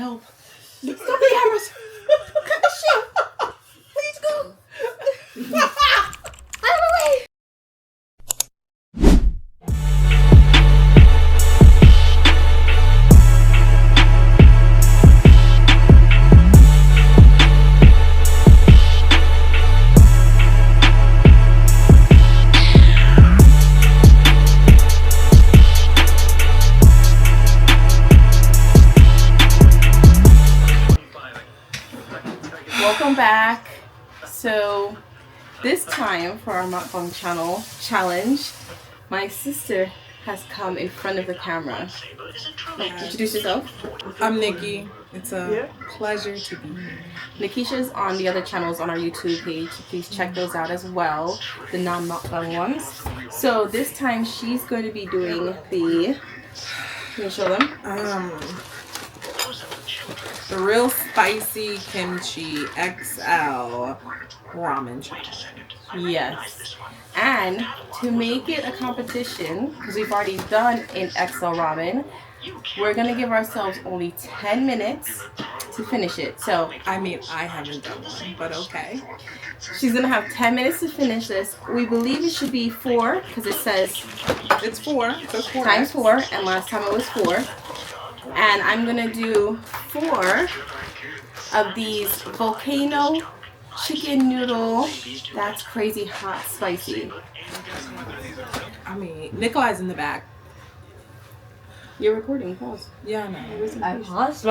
help. Stop the cameras. Cut the shit. Please go. Out of the way. Welcome back. So this time for our mukbang channel challenge, my sister has come in front of the camera. Introduce yourself. I'm Nikki. It's a pleasure to be here. Nikisha's on the other channels on our YouTube page. Please check those out as well, the non-mukbang ones. So this time she's going to be doing the, can you show them? The real spicy kimchi XL ramen challenge. Yes. And to make it a competition, because we've already done an XL ramen, we're going to give ourselves only 10 minutes to finish it. So, I mean, I haven't done one, but okay. She's going to have 10 minutes to finish this. We believe it should be 4, because it says it's 4. So 4 times 4, and last time it was 4. And I'm going to do 4 of these Volcano chicken noodle. That's crazy hot spicy. I mean, Nikolai's in the back. You're recording, pause. Yeah, no. I paused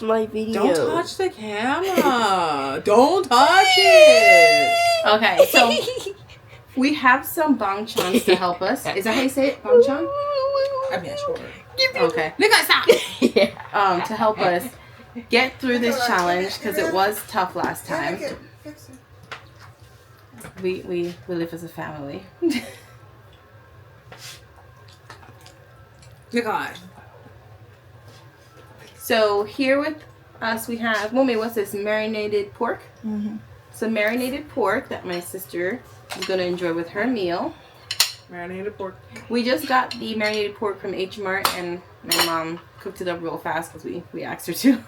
my video. Don't touch the camera. Don't touch it. Okay, so we have some bangchans to help us. Is that how you say it? Bangchan? I mean, sure. Okay. Nikolai, stop. To help us get through this challenge, because it was tough last time. We live as a family. Nikolai. So here with us we have, Mommy, what's this? Marinated pork? Mm-hmm. Some marinated pork that my sister is going to enjoy with her meal. Marinated pork. We just got the marinated pork from H Mart, and my mom cooked it up real fast because we asked her to.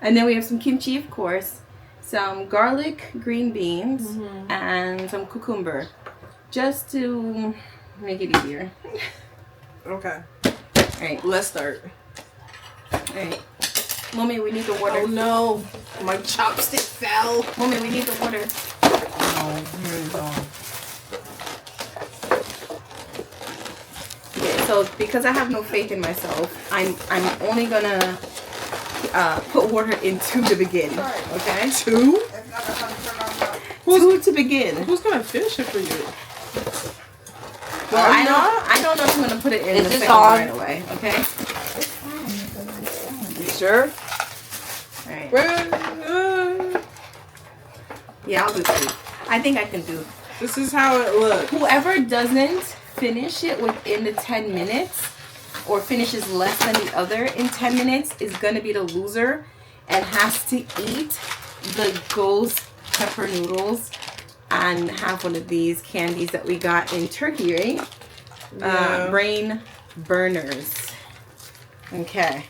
And then we have some kimchi, of course, some garlic green beans, and some cucumber, just to make it easier. Okay. Alright, Let's start. alright. Mommy, we need the water. Oh no, my chopstick fell. Mommy, we need the water. Oh, here we go. Okay, so because I have no faith in myself, I'm only gonna put water in 2 to begin. Okay? 2? 2 to begin. Who's gonna finish it for you? Well, I don't know if I'm gonna put it in the second on right away. Okay. You sure? All right. Yeah, I'll do 2. I think I can do. This is how it looks. Whoever doesn't finish it within the 10 minutes, or finishes less than the other in 10 minutes, is gonna be the loser and has to eat the ghost pepper noodles and have one of these candies that we got in Turkey, right? Yeah. Brain burners. Okay.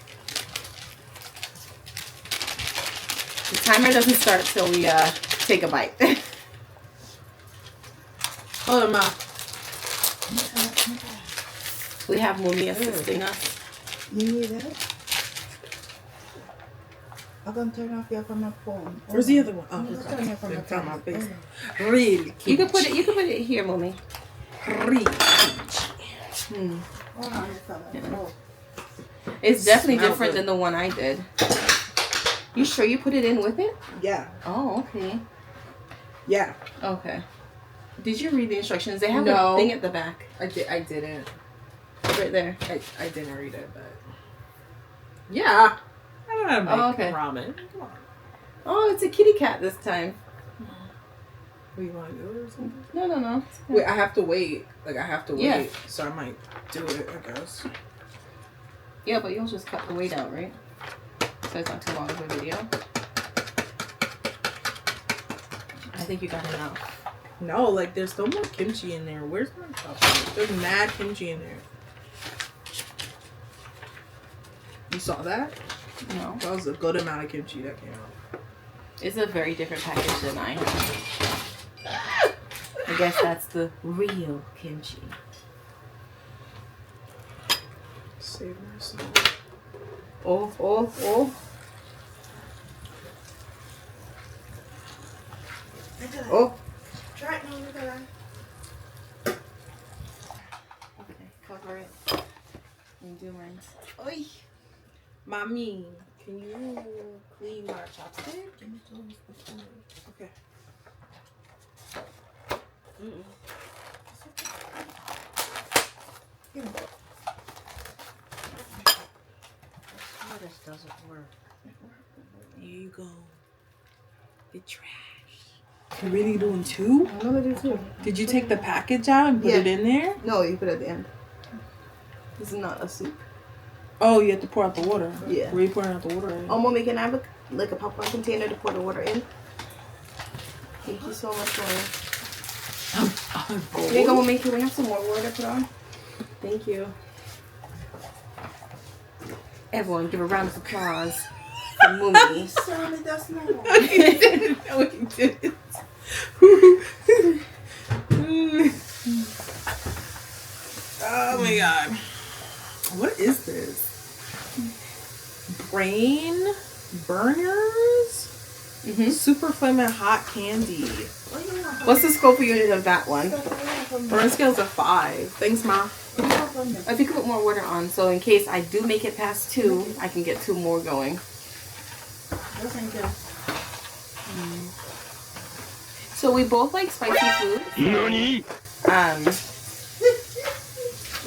The timer doesn't start till we take a bite. Hold on, Ma. We have Mumi assisting us. You need it? I'm gonna turn off your from my phone. Where's the other one? Oh, I'm turn it from my in front of my phone. face. Really? You can put it here, Mumi. Really? Hold on, oh. It's definitely Smells different good. than the one I did. You sure you put it in with it? Yeah. Oh, okay. Yeah. Okay. Did you read the instructions? They have No. a thing at the back. I didn't. Right there. I didn't read it, but yeah. I don't know how to make Oh, okay. ramen. Come on. Oh, it's a kitty cat this time. What, you want to do it or something? No. Wait, I have to wait. Like, I have to wait. Yeah. So I might do it, I guess. Yeah, but you'll just cut the weight out, right? So it's not too long of a video. I think you got enough. No, like, there's still more kimchi in there. Where's my chopstick? There's mad kimchi in there. You saw that? No. That was a good amount of kimchi that came out. It's a very different package than I have. I guess that's the real kimchi. Save myself. Oh. Oh. Try it now, Nicola. Okay, cover it. And do mine. Oi. Mommy, can you clean my chopstick? Okay. Oh, this doesn't work. Here you go. The trash. You're really doing two? I'm gonna do two. Did you take the package out and put Yeah. it in there? No, you put it at the end. This is not a soup. Oh, you have to pour out the water. Yeah. Where are you pouring out the water in? Mommy, can I have like a popcorn container to pour the water in? Thank you so much, Mommy. Here you go, Mommy. Can we have some more water to put on? Thank you. Everyone, give a round of applause for Mummy. Sorry, that's not. No, he didn't. Oh my god. What is this? Brain burners? Super flaming hot candy. What's the scope unit of that one? Burn scale's a 5. Thanks, Ma. If you could put more water on, so in case I do make it past 2, I can get 2 more going. So we both like spicy food.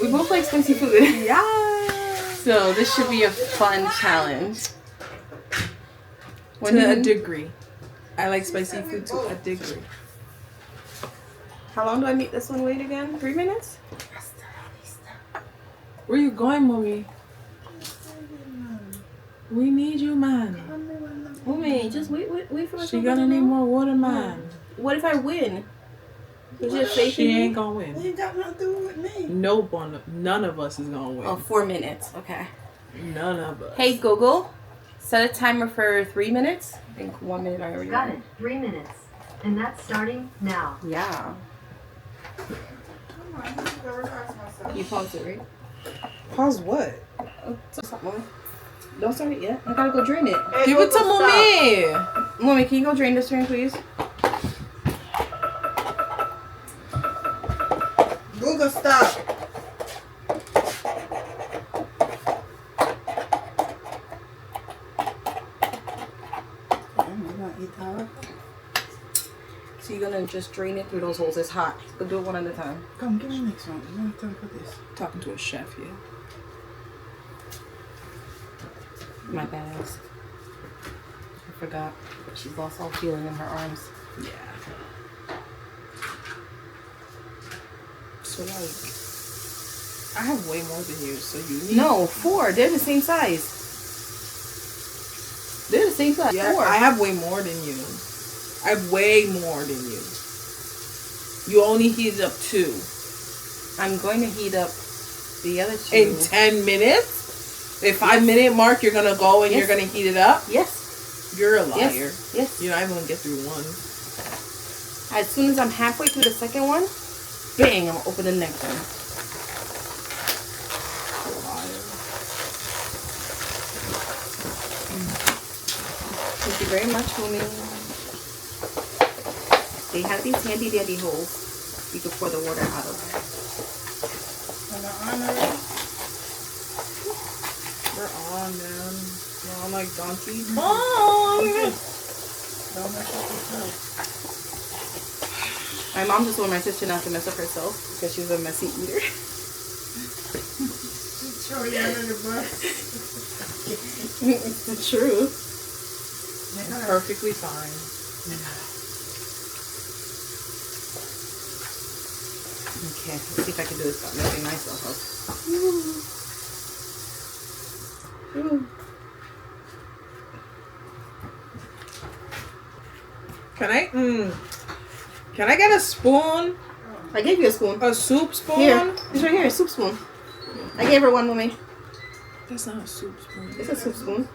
We both like spicy food. Yeah. So this should be a fun challenge. To a degree. I like spicy food to a degree. How long do I make this one wait again? 3 minutes? Where you going, Mommy? We need you, man. Mommy, just wait for us. She gonna need more water, man. What if I win? Is it safe? She ain't gonna win. ain't got nothing to do with me. None of us is gonna win. Oh, 4 minutes. Okay. None of us. Hey, Google, set a timer for 3 minutes. I think 1 minute I already Got it. 3 minutes. And that's starting now. Yeah. Come on, I'm gonna relax myself. You paused it, right? Pause what? Don't start it yet. I gotta go drain it. Give it to Mommy. Mommy, can you go drain this drain, please? Google, stop. I'm gonna eat that. So you're gonna just drain it through those holes. It's hot. Go do it one at a time. Come, give me the next one. I'm gonna turn for this. Talking to a chef here. My bags. I forgot. She's lost all feeling in her arms. Yeah. So like, I have way more than you. So you need. No, 4. They're the same size. They're the same size. Yeah, 4. I have way more than you. I have way more than you. You only heated up 2. I'm going to heat up the other 2. In 10 minutes? The 5-minute mark, you're gonna go and Yes. you're gonna heat it up? Yes. You're a liar. Yes. Yes. You're not even gonna get through one. As soon as I'm halfway through the second one, bang, I'm gonna open the next one. Liar. Thank you very much, homie. They have these handy dandy holes you can pour the water out of. We're on, man. We're on like donkeys. Don't mess up yourself. My mom just told my sister not to mess up herself because she's a messy eater. Throw you under the bus. It's the truth. Perfectly fine. Okay, let's see if I can do this without messing myself up. Can I get a spoon? I gave you a spoon. A soup spoon? Here. It's right here, a soup spoon. I gave her one, mommy. That's not a soup spoon. It's a soup spoon.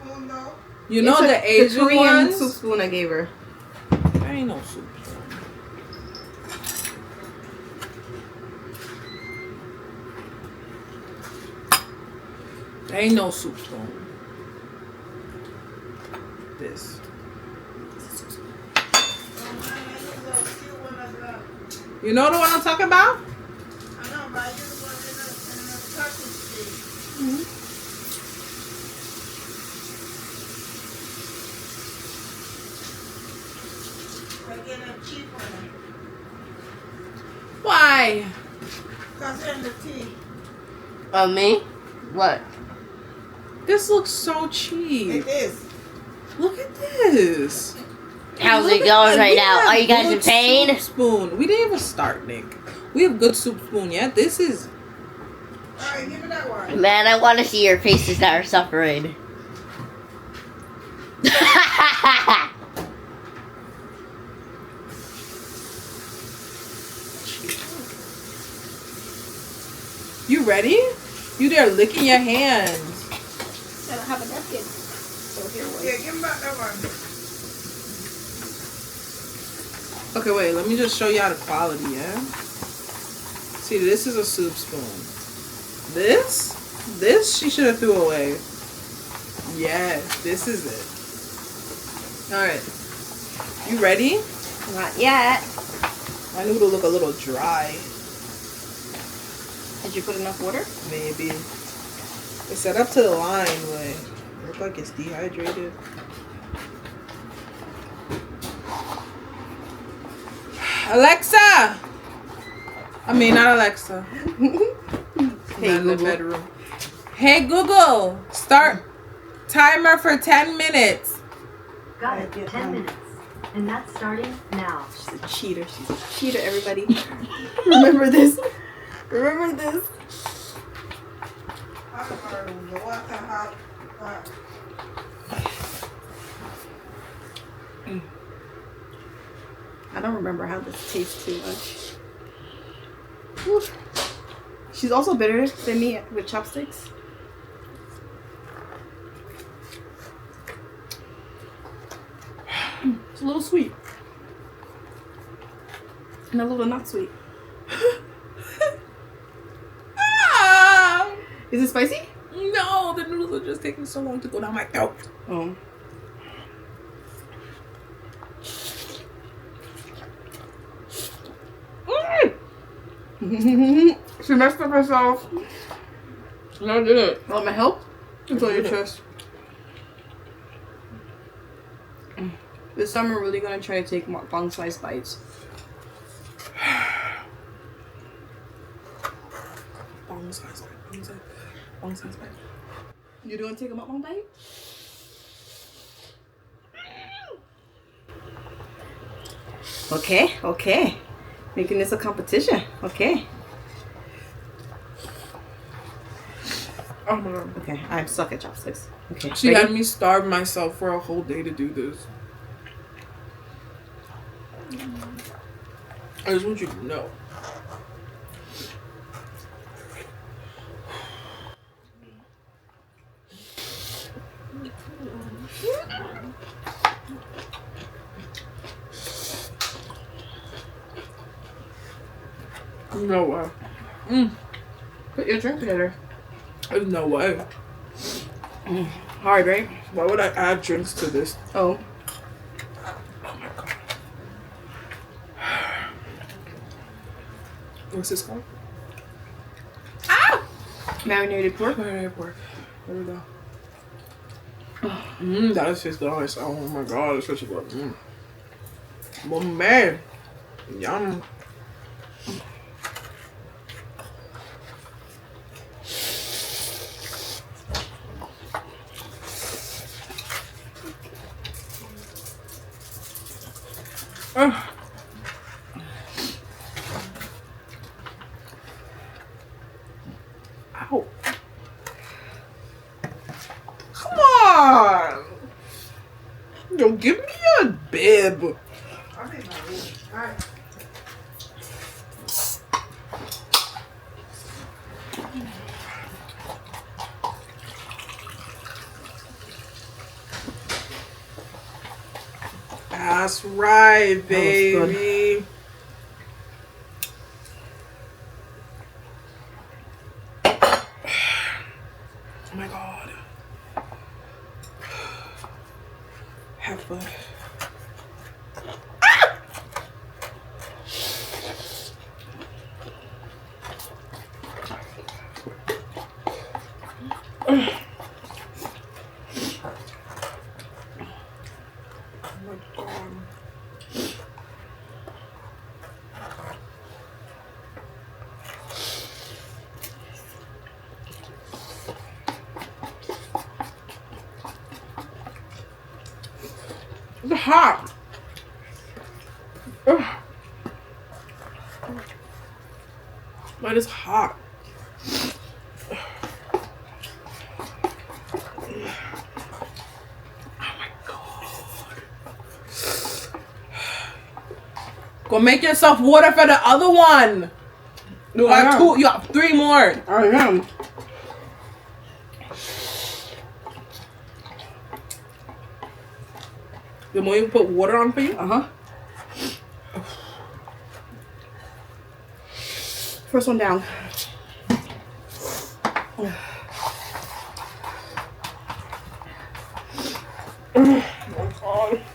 You know It's the Asian Korean ones? soup spoon I gave her. There ain't no soup spoon. There ain't no soup spoon. This. You know the one I'm talking about? I know, but I just want in a Turkish thing. I get a cheap one. Why? Because in the tea. Me? What? This looks so cheap. It is. Look at this. How's Look it at going that. right We now? have Are you guys in good pain? Soup spoon. We didn't even start, Nick. We have good soup spoon yet. This is. Alright, give me that one. Man, I want to see your faces that are suffering. You ready? You there licking your hands. I don't have a napkin. So here one. Yeah, give me back that one. Okay, wait. Let me just show y'all the quality, yeah? See, this is a soup spoon. This she should have threw away. Yeah, this is it. Alright. You ready? Not yet. My noodle look a little dry. Did you put enough water? Maybe. It's set up to the line, but it look like it's dehydrated. Alexa! I mean, not Alexa. Hey, Not in the Google. bedroom. Hey, Google. Start timer for 10 minutes. Got it. 10 minutes. And that's starting now. She's a cheater. She's a cheater, everybody. Remember this. Remember this. The water hot. I don't remember how this tastes too much. Whew. She's also better than me with chopsticks. It's a little sweet. And a little not sweet. Ah! Is it spicy? No, the noodles are just taking so long to go down my throat. Oh. She messed up herself. No, I didn't. Want my help? It's on your chest. This summer, we're really gonna try to take mukbang size bites. Long size bite. You doing take a mukbang bite? Okay, okay. Making this a competition. Okay. Oh my god. Okay, I'm stuck at chopsticks. Okay. She ready? had me starve myself for a whole day to do this. I just want you to know. No way. Put your drink together. There's no way. Hard, right? Why would I add drinks to this? Oh. Oh my god. What's this called? Ah! Marinated pork. Marinated pork. There we go. That is just nice. Oh my god, it's such a good. Oh man. Yum. Ow. Come on. Yo, give me a bib. I think my room. Alright. That's right, That was good. baby. Oh my god. Have fun. It's hot. Ugh. Mine is hot. Oh my god. Go make yourself water for the other one. You got two. You got 3 more. I am. You want me to put water on for you? First one down.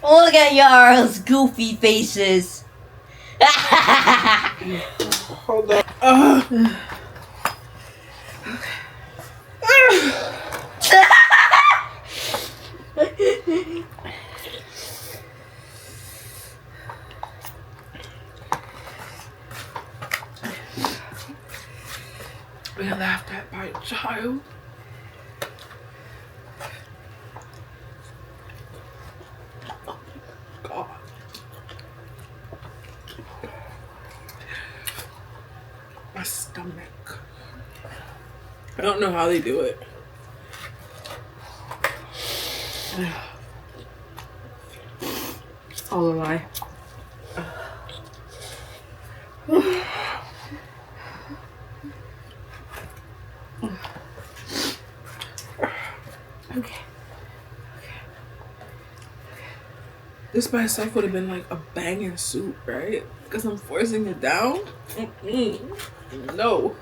Look at y'all's goofy faces. Hold on. We laughed at by a child. Oh my god. My stomach. I don't know how they do it. All a lie. Okay. This by itself would have been like a banging soup, right? Because I'm forcing it down. No.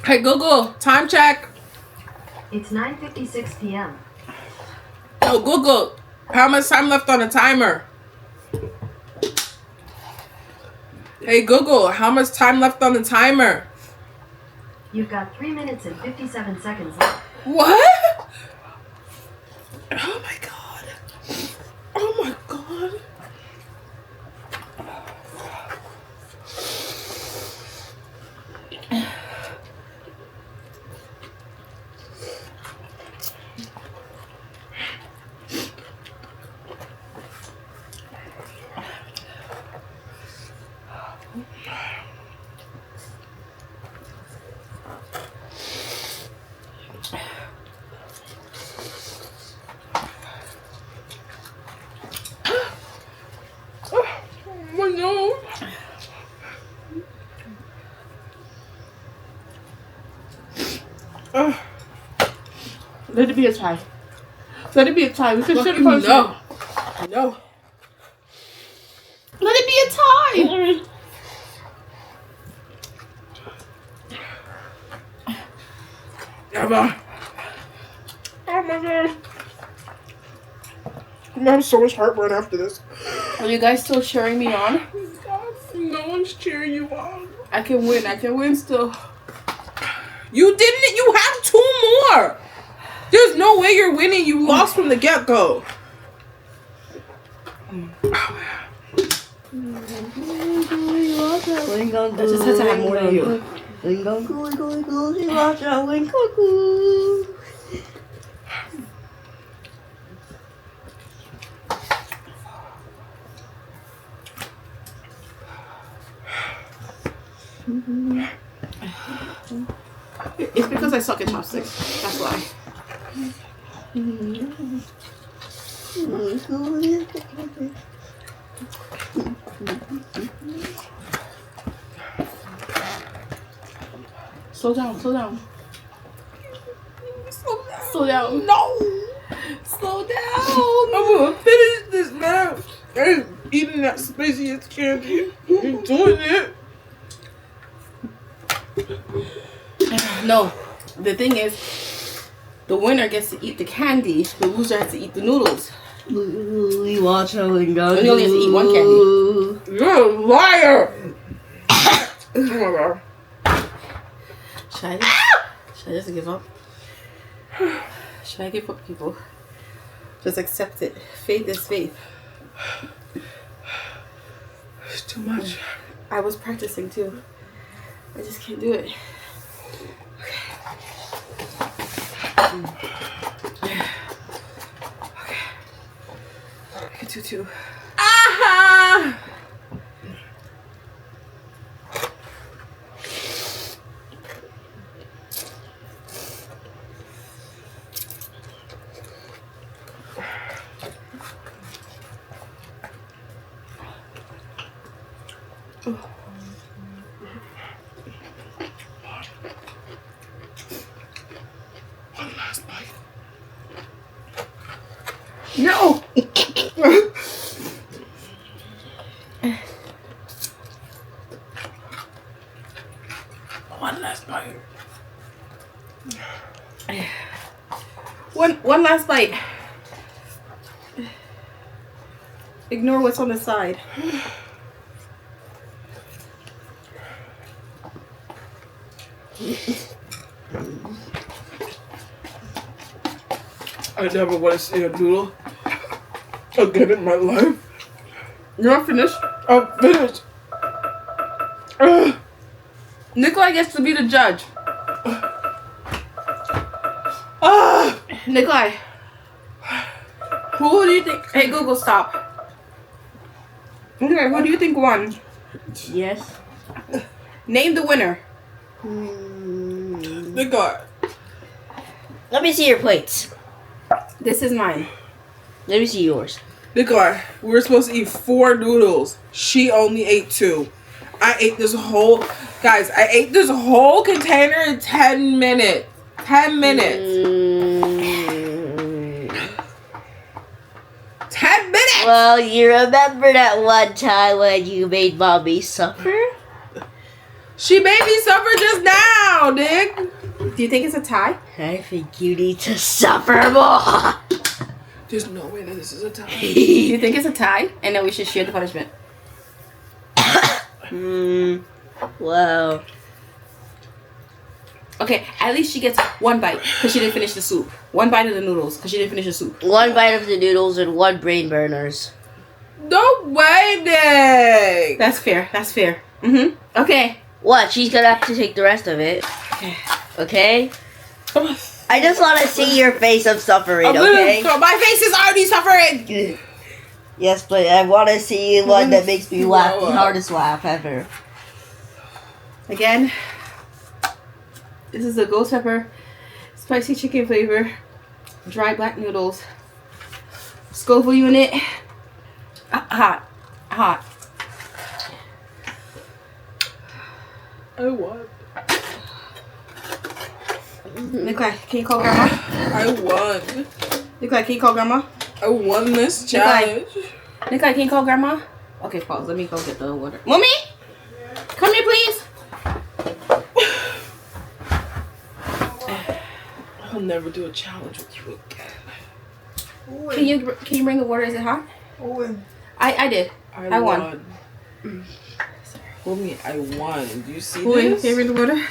Hey Google, time check. It's 9:56 p.m. Yo Google, how much time left on the timer? Hey Google, how much time left on the timer? You've got 3 minutes and 57 seconds left. What? Oh my god. Oh my god. Oh no. Let it be a tie. Let it be a tie. We can Fuck shit you, punch no. No. Let it be a tie. Never. Oh my god. I'm gonna have so much heartburn after this. Are you guys still cheering me on? No one's cheering you on. I can win. I can win still. You didn't. You have 2 more. There's no way you're winning. You lost from the get-go. I just had to have more than you. It's because I suck at chopsticks. That's why. Slow down. Slow down. Slow down. Slow down. No. Slow down. I'm gonna finish this now. I'm eating that spiciest candy. I'm doing it. No. The thing is, the winner gets to eat the candy. The loser has to eat the noodles. We watch how it goes. And you only have to eat one candy. You're a liar. Oh my god. Should I just give up? Should I give up, people? Just accept it. Faith is faith. It's too much. I was practicing too. I just can't do it. Okay. I can do two. Aha! One last bite. No! One last bite. One last bite. Ignore what's on the side. I never want to see a noodle again in my life. You're not finished? I'm finished. Nikolai gets to be the judge. Nikolai, who do you think? Hey Google, stop. Okay, who do you think won? Yes. Name the winner. The guy. Let me see your plates. This is mine. Let me see yours. Nikolai, we were supposed to eat 4 noodles. She only ate 2. I ate this whole... Guys, I ate this whole container in 10 minutes. 10 minutes. 10 minutes! Well, you remember that one time when you made mommy suffer? She made me suffer just now, Nick. Do you think it's a tie? I think you need to suffer more. There's no way that this is a tie. Do you think it's a tie? And then we should share the punishment. Well. Okay, at least she gets one bite because she didn't finish the soup. One bite of the noodles because she didn't finish the soup. One bite of the noodles and 1 brain burners. No way, Nick. That's fair. That's fair. Okay. What? She's gonna have to take the rest of it. Okay? I just want to see your face of suffering, okay? My face is already suffering. Yes, but I want to see one that makes me laugh the hardest laugh ever. Again, this is a ghost pepper, spicy chicken flavor, dry black noodles, Scoville unit, hot. I won. Nikolai, can you call grandma? I won. Nikolai, can you call grandma? I won this challenge. Nikolai, can you call grandma? Okay, pause. Let me go get the water. Mommy, come here, please. I'll never do a challenge with you again. Can you bring the water? Is it hot? I did. I won. Homie, I won. Do you see Can this? you bring the water?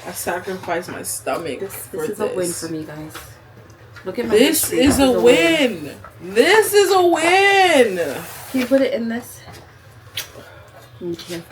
I sacrificed my stomach This for is this. a win for me, guys. Look at my This history. is a win. This is a win. Can you put it in this? Okay.